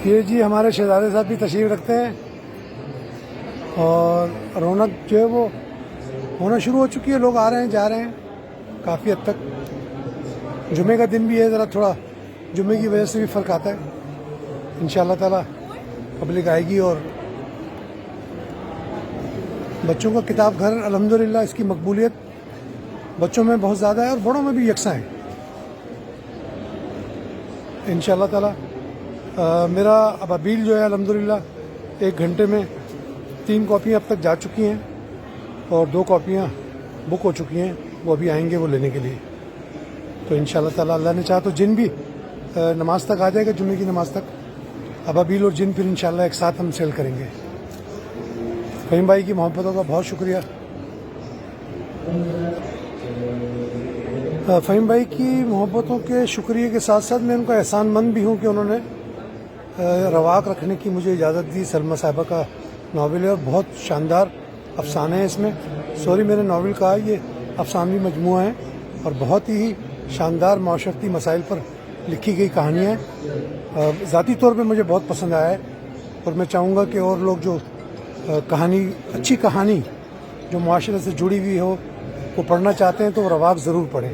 یہ جی ہمارے شہزادے صاحب بھی تشریف رکھتے ہیں اور رونق جو ہے وہ ہونا شروع ہو چکی ہے. لوگ آ رہے ہیں جا رہے ہیں کافی حد تک. جمعے کا دن بھی ہے, ذرا تھوڑا جمعے کی وجہ سے بھی فرق آتا ہے. انشاءاللہ تعالی پبلک آئے گی. اور بچوں کا کتاب گھر الحمدللہ اس کی مقبولیت بچوں میں بہت زیادہ ہے اور بڑوں میں بھی یکساں ہے انشاءاللہ تعالی. میرا ابابیل جو ہے الحمدللہ 1 گھنٹے میں 3 کاپیاں اب تک جا چکی ہیں اور 2 کاپیاں بک ہو چکی ہیں. وہ ابھی آئیں گے وہ لینے کے لیے. تو انشاءاللہ تعالی اللہ نے چاہا تو جن بھی نماز تک آ جائے گا, جمعے کی نماز تک. ابابیل اور جن پھر انشاءاللہ ایک ساتھ ہم سیل کریں گے. فہیم بھائی کی محبتوں کا بہت شکریہ. فہیم بھائی کی محبتوں کے شکریہ کے ساتھ ساتھ میں ان کا احسان مند بھی ہوں کہ انہوں نے رواق رکھنے کی مجھے اجازت دی. سلمیٰ صاحبہ کا ناول ہے اور بہت شاندار افسانے ہیں اس میں. سوری میں نے ناول کہا, یہ افسانوی مجموعہ ہیں اور بہت ہی شاندار معاشرتی مسائل پر لکھی گئی کہانیاں ہیں. ذاتی طور پہ مجھے بہت پسند آیا ہے اور میں چاہوں گا کہ اور لوگ جو اچھی کہانی جو معاشرے سے جڑی ہوئی ہو وہ پڑھنا چاہتے ہیں تو رواق ضرور پڑھیں.